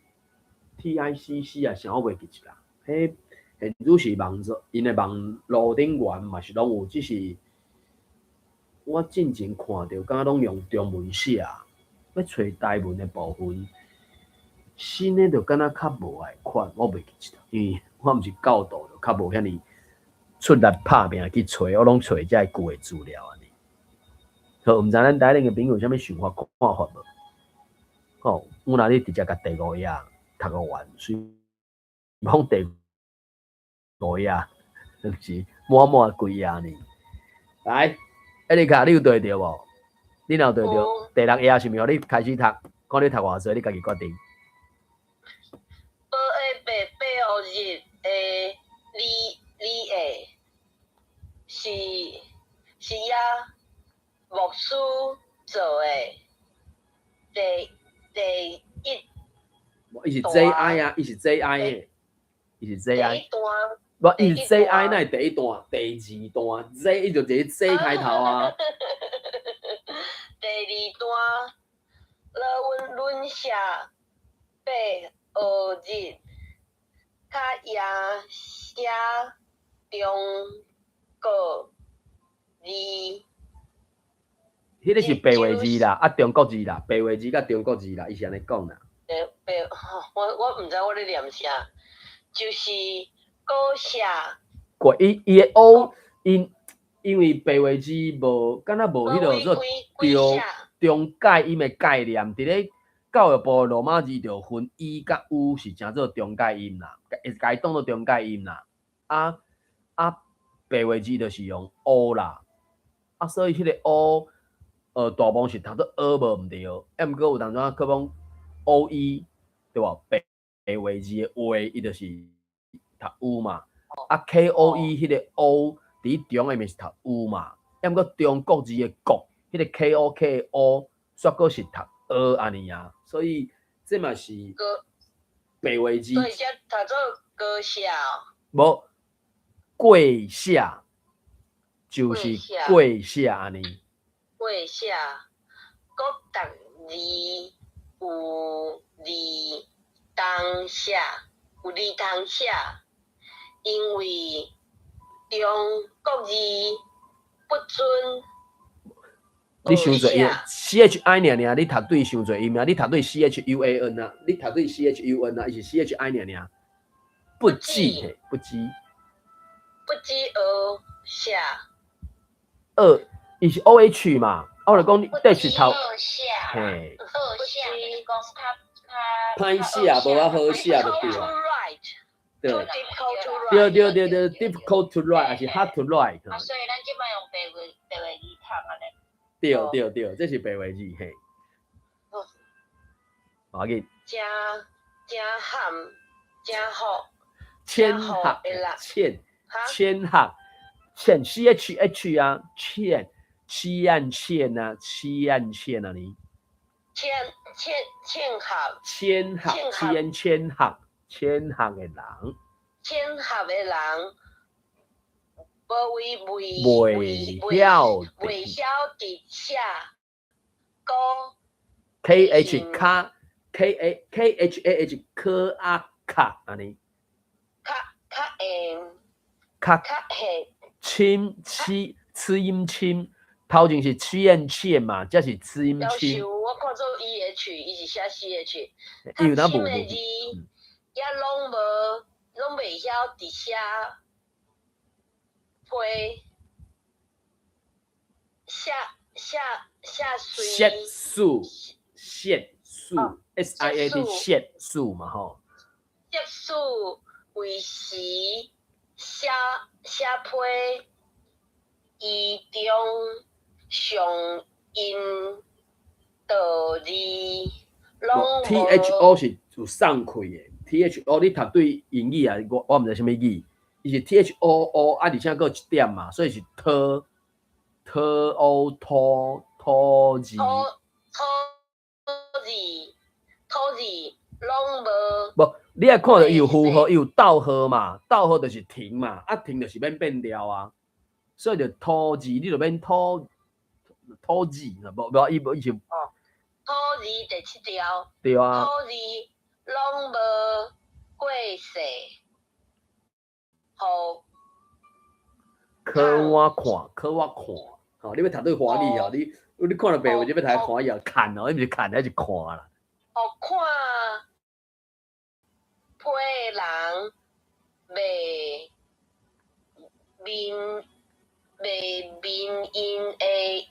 TICC 啊，啥我袂记一啦。迄现主是网站，因的网路顶源嘛是拢有，只是我进前看到，敢若拢用中文写，要找台文的部分。新的就敢若较无爱看，我袂记一啦，因为我毋是教导，就较无遐尼出力拍拼去找，我拢找遮旧的资料安尼。好，毋知咱台顶的朋友有啥物想法看法无？哦，我若你直接甲第5页读个完，所以讲第5页就是满几页呢？来，艾丽卡，你有对着无？你若有对着第6页是毋是？互你开始读，看你读偌济，你家己决定。宝的白白日的你的是也牧师做的第一。伊是 JI 啊，伊是 JI 的，伊是 JI。第一段。无，伊是 JI 那第一段、第2段 ，J 伊就一个 J 开头啊。第2段，了阮写白日，较夜写中国字。迄个是白话字啦，啊中国字啦，白话字甲中国字啦，伊是安尼讲啦。我毋知我咧念啥，就是古写。过伊的O，因为白话字无，敢若无迄个做中介音的概念，伫咧教育部罗马字就分伊甲 U 是称做中介音啦，该当做中介音啦。白话字就是用 O 啦，所以迄个 O。大部分是读做无毋对，毋过有当阵可讲 OE 对无？白话字的话，伊就是读 U 嘛。KOE 迄个 O 伫中下面是读 U 嘛。毋过中国字的国，迄个 KOKO 煞个是读安尼啊。所以这嘛是白话字。所以才读做高写。无贵写，就是贵写安尼。会写，各逐字有字通写，因为中国字不准。你伤侪音 ，CHI 尔，你读对伤侪音啊！你读对 CHUAN 啊，你读对 CHUN 啊，伊是 CHI 尔，不记嘿，不记写。伊是 OH 嘛，我就讲你第是头，嘿，歹写无啊好写就对啊。对，difficult to write 还是 hard to write？ 所以咱即摆用白话字读啊对，咧。这是白话字嘿。好嘅。真含，真好。千学，千学，CHH 啊，千啊，你。千学的人。袂晓伫写歌。KHAH 科啊卡安尼。吃音轻，头前是欠嘛，这是吃音轻。我看做 EH， 伊是写 CH。有哪无？字也拢袂晓伫写批写数 SIAT 写数嘛吼。写数为时写批。伊中上因道理拢 THO 是有送开的 ，THO 你读对英语啊，我毋知啥物语，伊是 THOO 而且佫有一点嘛，所以是托字。土字拢无。你爱看到伊有符号，伊有倒号嘛，倒号就是停嘛，啊停就是免变调啊，所以就土字，你就免土字，无伊无以前土字第7条，对啊，土字拢无过世，互考我看，吼，你要读对华语哦，你看到白话就要读华语哦，看哦，伊毋是看，还是看啦。互看批人袂明因的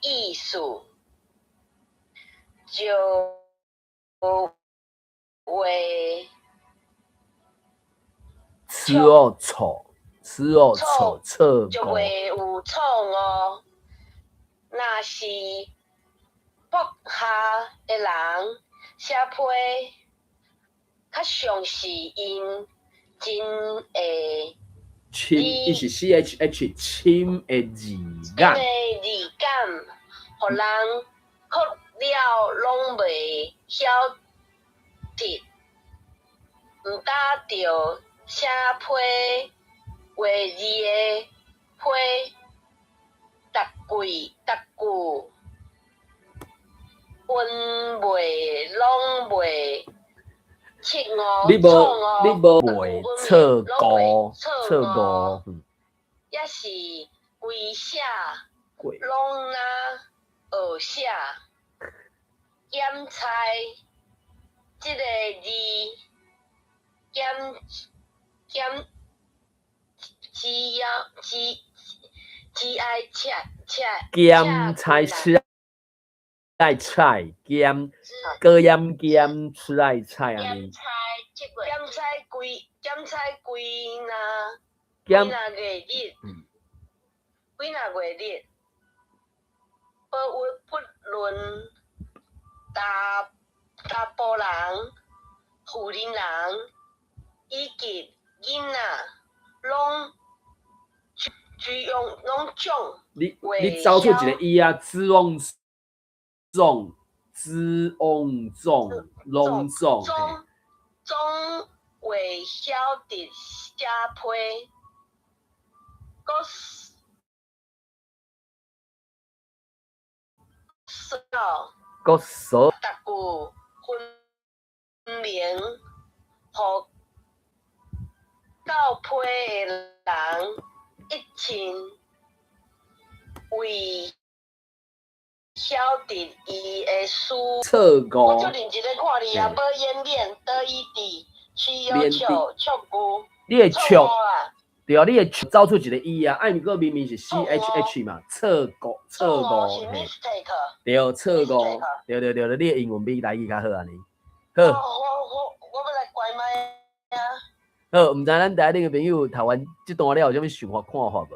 意思，就会吃哦错，错就误。袂有错误。若是博下的人写批，较重视因真的亲，伊是 CHH 亲的字真眼，的字感，互人哭了拢袂晓得，毋搭着写批话字的批，逐句韵味拢袂切你误，无袂错误，也是规写过拢若学写，检猜即个字，只爱切咸菜吃爱菜，高盐咸吃爱菜安尼。检猜几若月日，不论查甫人、妇人以及囡仔，拢种。你找出一个伊啊，拢总，总会晓得写批，个说逐句分明，互交批的人一清为晓得伊的思。错误我就认真咧看你啊，无演练得一滴，需要错误。你会错啊？对啊，你会找出一个伊啊，啊，毋过明明是 CHH 嘛，错误，是 mistake。对，错误，对，你的英文比台语较好安尼。好，我要来怪麦啊。好，毋知咱台顶的朋友读完即段了有啥物想法看法无？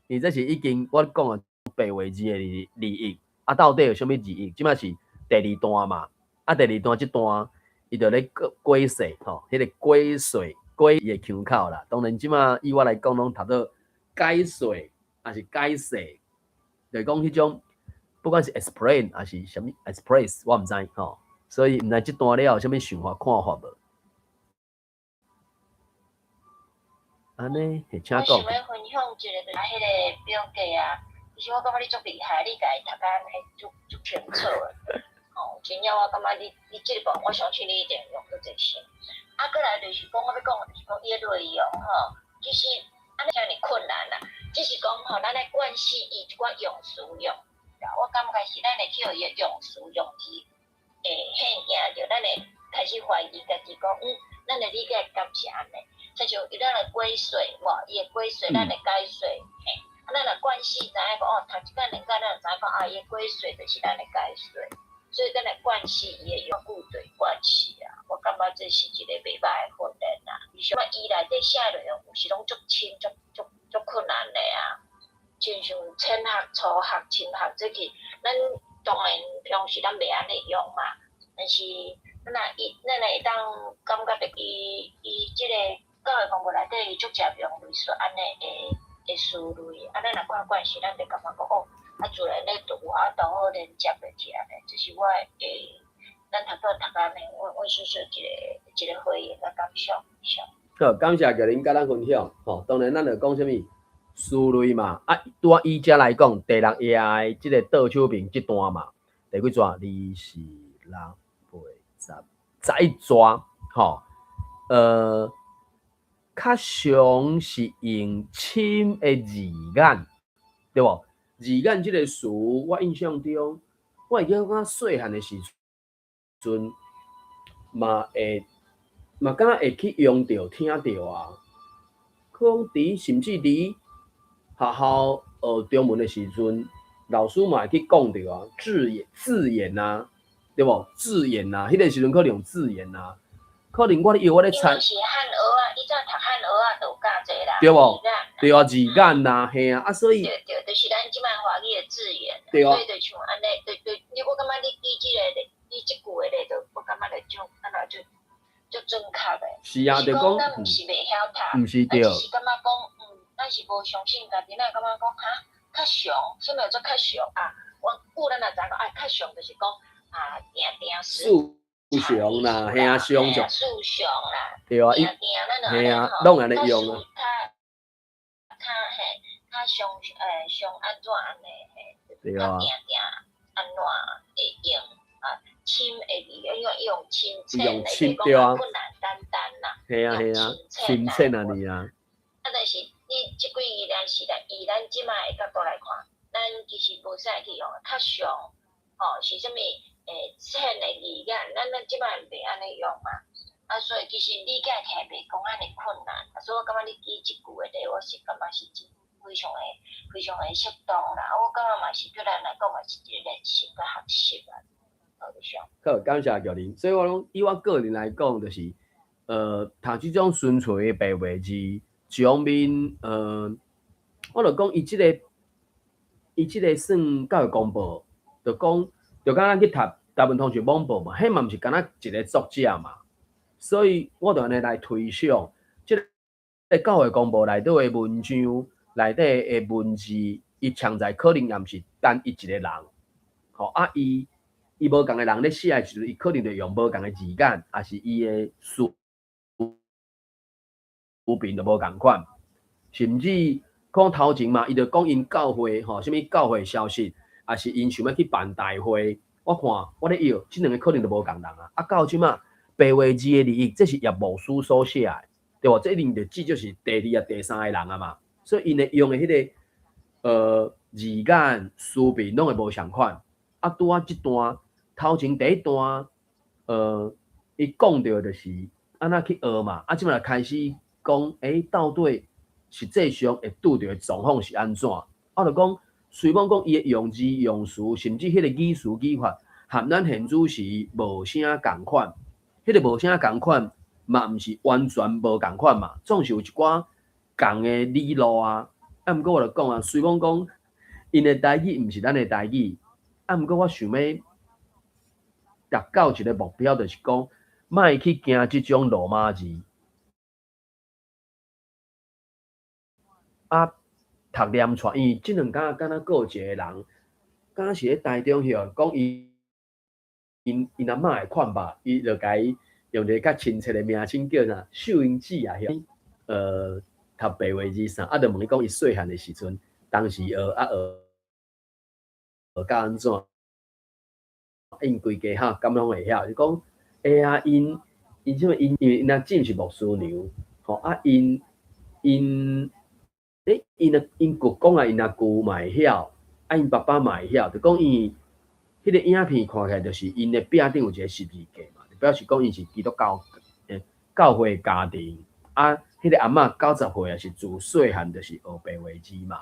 伊这是已经我讲的白话字的字义，啊，到底有啥物字义？即摆是第2段嘛，啊，第2段即段伊就咧解释吼，迄个解释伊的腔口啦。当然即摆以我来讲，拢读到解释还是解释，就是讲迄种不管是 explain 还是啥物 express， 我毋知吼，所以毋知即段了有啥物想法看法无？安尼，请讲。我想要分享一个，就是迄个表格啊，其实我感觉你足厉害，你家己读甲安尼足清楚的。哦，真正我感觉你这个部分，我相信你一定用得最深。啊，过来就是讲，我要讲就是讲伊的内容吼，其实安尼遐尼困难啦，只是讲吼，咱来惯习伊一寡用词用。我感觉是咱会去互伊的用词用字，现行着，咱会开始怀疑家己讲，咱的理解敢是安尼。这就咱的归水，伊的归水，咱的解水，嘿，咱的关系知影讲，读一间2间，咱就知影讲，伊的归水就是咱的解水，所以咱的关系伊会用固对关系啊。我感觉这是一个袂歹的训练啦。而且伊内底写内容有时拢足深、足困难的啊。亲像浅学、初学、深学，这个咱当然平时咱袂安尼用嘛，但是咱会当感觉着伊即个。教育方法内底伊足常用类似安尼的思维，咱若惯是咱就感觉讲自然咧有法度好连接的起来咧，这是我咱读安尼，我位叔叔一个回应甲感想。好，感谢叫恁甲咱分享。吼，当然咱就讲啥物思虑嘛。啊，拄啊以遮来讲，第六页的即个倒手边即段嘛，第几抓？2、4、6、8、10，11抓。吼，较常是用深的字眼，对无？字眼即个词，我印象中，我会记我细汉的时阵，嘛敢若会去用着、听着啊。可能甚至伫学校学中文的时阵，老师嘛会去讲着啊，字眼啊，对无？字眼啊，迄个时阵可能用字眼啊，可能我咧我咧猜。因为是汉学啊，以前读汉学啊，就有教这啦。对无？对啊，字眼呐，嘿啊，所以对，就是咱即摆华语的字眼。对啊。所以就像安尼，对，我感觉你记即个你即句话咧，就我感觉就安那就准确的。是啊，就讲，咱毋是袂晓读，毋是对。只是感觉讲，咱是无相信家己，咱感觉讲哈，较常，啥物叫做较常啊？古咱也知讲，较常就是讲啊，定数常啦，嘿啊，常就数常啦，对啊，嘿啊，拢安尼用啊。较常安怎安尼嘿？对啊。定安怎会用啊？深的字，因为用深浅的，对啊，困难单单啦。嘿啊，深浅啊你啊。啊，但是你即几依然是以咱即摆的角度来看，咱其实无使去用，较常是啥物浅的字眼，咱即摆袂安尼用嘛。啊，所以其实理解起来袂讲安尼困难，所以我感觉你记即句的咧，我是感觉是非常的适当啦。我感觉嘛是对咱来讲嘛是一个练习甲学习啊。好，感谢教练。所以我讲以我个人来讲，就是读即种纯粹的白话字，上面我就讲伊即个算教育公报，就讲就敢咱去读大文同学网报嘛，迄嘛毋是敢若一个作者嘛。所以我就安尼来推想，即个教育公报内底的文章内底的文字，伊强在可能也毋是单一一个人，吼啊伊无共个人咧写的时阵，伊可能就用无共个字眼，也是伊的思辨就无共款，甚至讲头前嘛，伊就讲因教会吼，啥物教会消息，也是因想要去办大会。我看我咧摇，即两个可能就无共人啊。啊，到即马白话字的利益，这是叶牧师所写的，对无？这一定就至少是第二啊、第三个人啊嘛。所以因会用的迄个字眼、思辨拢会无相款。啊，拄啊即段头前第一段，伊讲到就是安那去学嘛。啊，即马开始讲，到底实际上会拄到的状况是安怎？我就讲，虽讲伊的用字用词，甚至迄个语词语法，和咱现主时无啥共款。迄个无啥共款，嘛毋是完全无共款嘛，总是有一寡共的理路啊。啊，毋过我就讲啊，虽讲因的台语毋是咱的台语，啊，毋过我想要达到一个目标，就是讲，莫去惊即种罗马字。啊，读念出，因为即两敢若有一个人，敢若是咧台中遐讲因阿嬷会看吧，伊就甲伊用一个较亲切的名称叫啥秀英姊啊，读白话字啥，啊，就问伊讲伊细汉的时阵，当时学到安怎？因规家哈，敢拢会晓，就讲啊，因什么因阿姊是牧师娘，吼啊因舅讲啊，因阿舅嘛会晓，啊因爸爸嘛会晓，就讲伊。迄个影片看起来就是因的壁顶有一个十字架嘛，就表示讲因是基督教会家庭。啊，迄个阿嬷90岁也是自细汉就是学白话字嘛。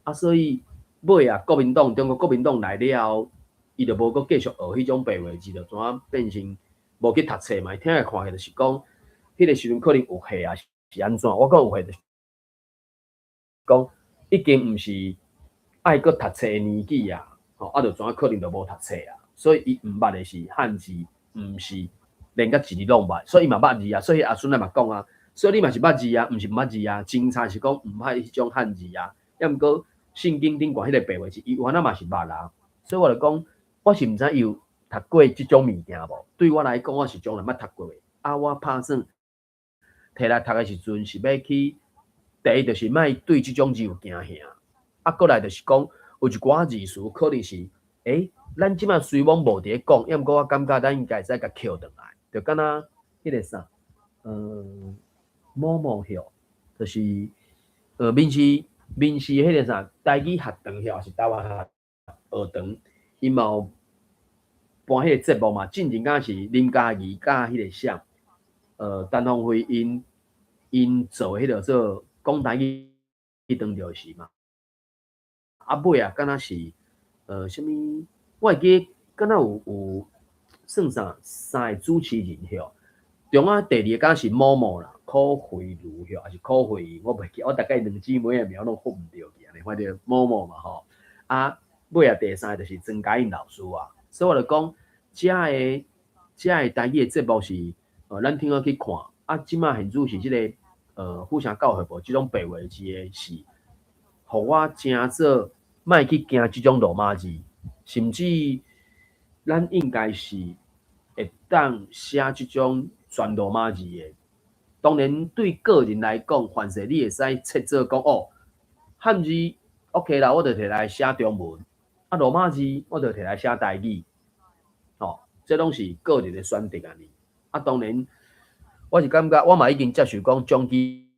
啊，所以尾啊，中国国民党来了后，伊就无阁继续学迄种白话字，就怎啊变成无去读册嘛。听来看起来就是讲，迄个时阵可能有戏啊，是安怎？我讲有戏就是讲已经毋是爱阁读册的年纪啊。啊，就怎啊可能就无读册啊，所以伊毋捌的是汉字，毋是连甲一字拢捌，所以伊嘛捌字啊。所以阿孙仔嘛讲啊，所以你嘛是捌字啊，毋是毋捌字啊。真差是讲毋捌迄种汉字啊，抑毋过圣经顶悬迄个白话字，伊原来嘛是捌啊。所以我就讲，我是毋知有读过即种物件无？对我来讲，我是从来捌读过的。啊，我拍算摕来读的时阵，是要去第一就是莫对即种字有惊吓，啊，过来就是讲有一寡字词可能是，咱即马虽讲无伫咧讲，要毋过我感觉咱应该会使甲扣转来，就敢若迄个啥，某某晓，就是面试迄个啥，台语学堂晓是台湾学堂，伊嘛有办迄个节目嘛，进前敢是林嘉怡甲迄个啥，陈鸿辉因做迄个做讲台语迄堂就是嘛，啊尾啊，敢若是什么，我会记敢若有算三个主持人晓，中啊第二个敢是某某啦，柯慧茹晓，还是柯慧仪，我袂记，我大概两姊妹的名拢混唔着去安尼，反正某某嘛吼，啊尾啊第三个就是曾嘉颖老师啊，所以我就讲，遮个台语的节目是咱听去看，啊即马现主是即个府城教育部即种白话字的是，互我真做莫去惊即种罗马字，甚至咱应该是会当写即种全罗马字的。当然对个人来讲，凡是你会使切做讲汉字 OK 啦，我就摕来写中文，啊罗马字我就摕来写台语，这拢是个人的选择安尼。啊，当然我是感觉我嘛已经接受讲，将期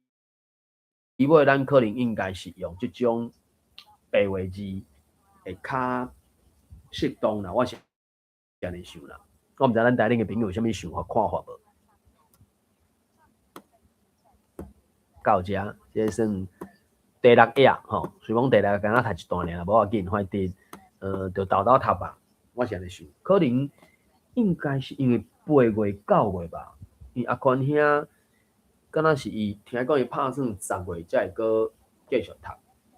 以后咱可能应该是用即种白话字会较适当啦，我是安尼想啦。我毋知咱台顶的朋友有啥物想法看法无？到遮，这算第六页吼，虽讲第六页敢若读一段尔，无要紧，反正就豆豆读吧。我是安尼想，可能应该是因为8月9月吧，因为阿宽兄敢若是伊听讲伊拍算10月才会搁继续读，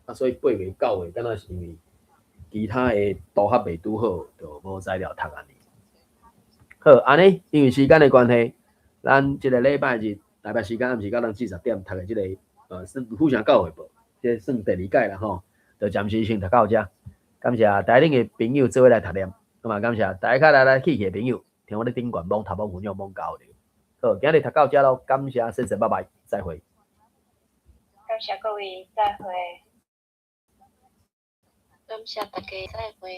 啊，所以8月9月敢若是因为其他的都还未拄好，就无材料读安尼。好，安尼因为时间的关系，咱即个礼拜日时间暗时到咱40点读的即个算府城教育部，这算第2届啦吼，就暂时先读到遮。感谢台顶的朋友做伙来读念，咁嘛感谢大家来去的朋友，听我哋顶管网头网分享网交流。好，今日读到遮咯，感谢先生，拜拜，再会。感谢各位，再会。感谢大家，再会。